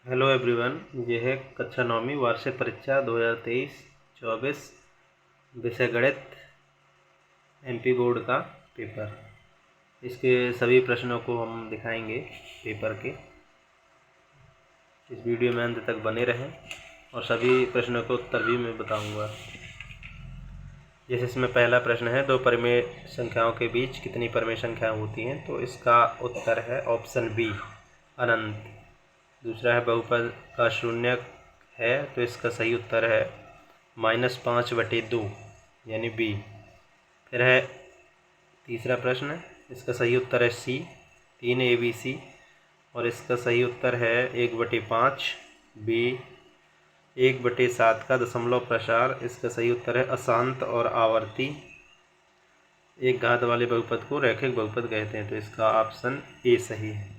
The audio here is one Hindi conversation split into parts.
हेलो एवरीवन, ये है कक्षा नौवीं वार्षिक परीक्षा 2023-24 विषय गणित एमपी बोर्ड का पेपर। इसके सभी प्रश्नों को हम दिखाएंगे पेपर के। इस वीडियो में अंत तक बने रहें और सभी प्रश्नों के उत्तर भी मैं बताऊंगा। जैसे इसमें पहला प्रश्न है, दो परिमेय संख्याओं के बीच कितनी परिमेय संख्याएं होती हैं, तो इसका उत्तर है ऑप्शन बी, अनंत। दूसरा है, बहुपद का शून्य है, तो इसका सही उत्तर है -5/2 यानी बी। फिर है तीसरा प्रश्न, इसका सही उत्तर है सी, 3ABC, और इसका सही उत्तर है 1/5 बी। 1/7 का दशमलव प्रसार, इसका सही उत्तर है अशांत और आवर्ती। एक घात वाले बहुपद को रैखिक बहुपद कहते हैं, तो इसका ऑप्शन ए सही है।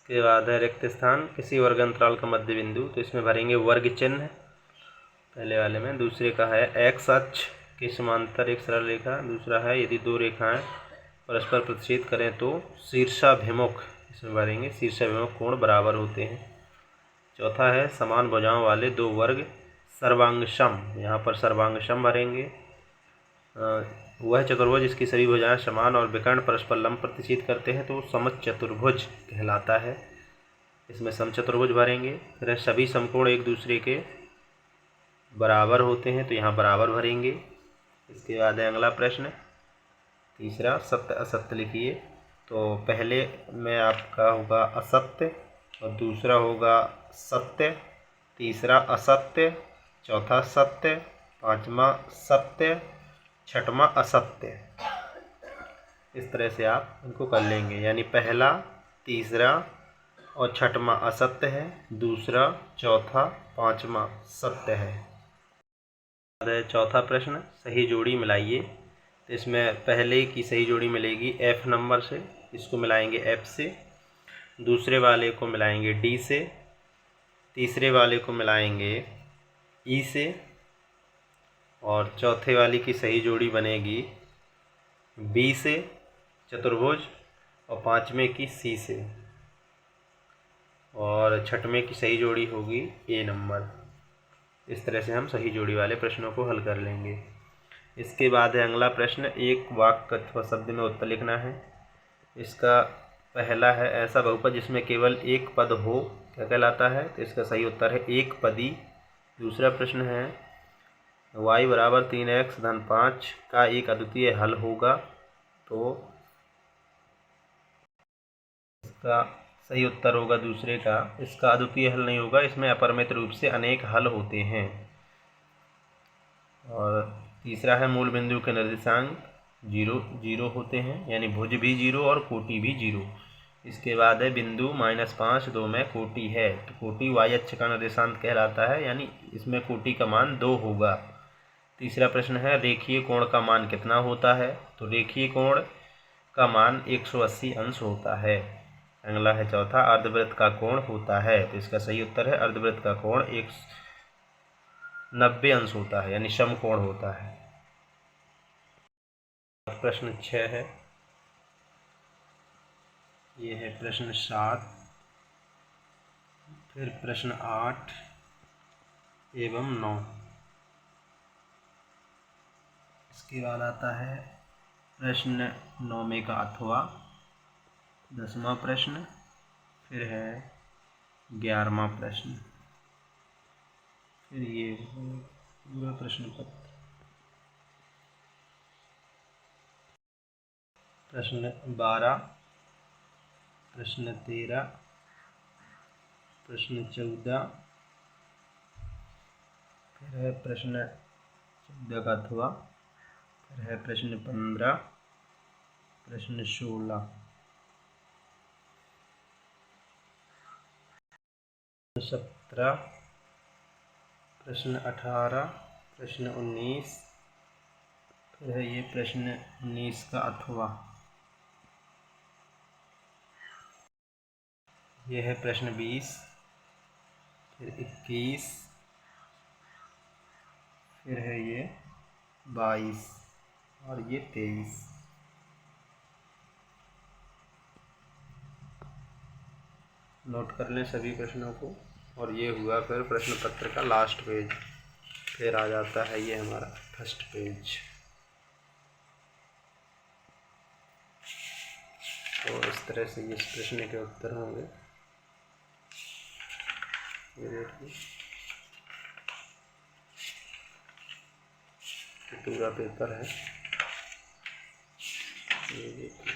इसके बाद है रिक्त स्थान, किसी वर्ग अंतराल का मध्य बिंदु, तो इसमें भरेंगे वर्ग चिन्ह पहले वाले में। दूसरे का है एक्स अक्ष के समांतर एक सरल रेखा। दूसरा है, यदि दो रेखाएं परस्पर प्रतिच्छेद करें तो शीर्षाभिमुख, इसमें भरेंगे शीर्षाभिमुख कोण बराबर होते हैं। चौथा है, समान भुजाओं वाले दो वर्ग सर्वांगसम, यहाँ पर सर्वांगसम भरेंगे। वह चतुर्भुज इसकी सभी भुजाएं समान और विकर्ण परस्पर लंब प्रतिच्छेद करते हैं तो समचतुर्भुज कहलाता है, इसमें समचतुर्भुज भरेंगे। फिर सभी समकोण एक दूसरे के बराबर होते हैं, तो यहाँ बराबर भरेंगे। इसके बाद है अगला प्रश्न, तीसरा, सत्य असत्य लिखिए। तो पहले में आपका होगा असत्य और दूसरा होगा सत्य, तीसरा असत्य, चौथा सत्य, पांचवा सत्य, छठवां असत्य। इस तरह से आप इनको कर लेंगे, यानी पहला, तीसरा और छठवां असत्य है, दूसरा, चौथा, पांचवा सत्य है। चौथा प्रश्न, सही जोड़ी मिलाइए। तो इसमें पहले की सही जोड़ी मिलेगी F नंबर से, इसको मिलाएंगे F से। दूसरे वाले को मिलाएंगे D से। तीसरे वाले को मिलाएंगे E से। और चौथे वाली की सही जोड़ी बनेगी B से चतुर्भुज, और पांचवें की C से, और छठवें की सही जोड़ी होगी A नंबर। इस तरह से हम सही जोड़ी वाले प्रश्नों को हल कर लेंगे। इसके बाद है अगला प्रश्न, एक वाक्य अथवा शब्द में उत्तर लिखना है। इसका पहला है, ऐसा बहुपद जिसमें केवल एक पद हो क्या कहलाता है, तो इसका सही उत्तर है एक पदी। दूसरा प्रश्न है, y = 3x - 5 का एक अद्वितीय हल होगा, तो इसका सही उत्तर होगा दूसरे का, इसका अद्वितीय हल नहीं होगा, इसमें अपरिमित रूप से अनेक हल होते हैं। और तीसरा है, मूल बिंदु के निर्देशांक 0 0 होते हैं, यानी भुज भी 0 और कोटि भी 0। इसके बाद है, बिंदु -5 2 में कोटि है, तो कोटि y अक्ष का निर्देशांक कहलाता है, यानी इसमें कोटि का मान 2 होगा। तीसरा प्रश्न है, रेखीय कोण का मान कितना होता है, तो रेखीय कोण का मान 180 अंश होता है। अगला है चौथा, अर्धवृत्त का कोण होता है, तो इसका सही उत्तर है अर्धवृत्त का कोण 90 अंश होता है, यानी समकोण होता है। प्रश्न 6 है, ये है प्रश्न 7, फिर प्रश्न 8 एवं 9। इसके बाद आता है प्रश्न 9वें का अथवा 10वां प्रश्न, फिर है 11वां प्रश्न, फिर ये पूरा प्रश्न पत्र। प्रश्न 12, प्रश्न 13, प्रश्न 14, फिर है प्रश्न 14 का अथवा, फिर है प्रश्न 15, प्रश्न 16, 17, प्रश्न 18, प्रश्न 19, फिर है ये प्रश्न 19 का अथवा, ये है प्रश्न 20, फिर 21, फिर है ये 22 और ये 23। नोट कर लें सभी प्रश्नों को। और ये हुआ फिर प्रश्न पत्र का लास्ट पेज। फिर आ जाता है ये हमारा फर्स्ट पेज। तो इस तरह से इस प्रश्न के उत्तर होंगे। ये देखिए पूरा पेपर है, ये देखिए।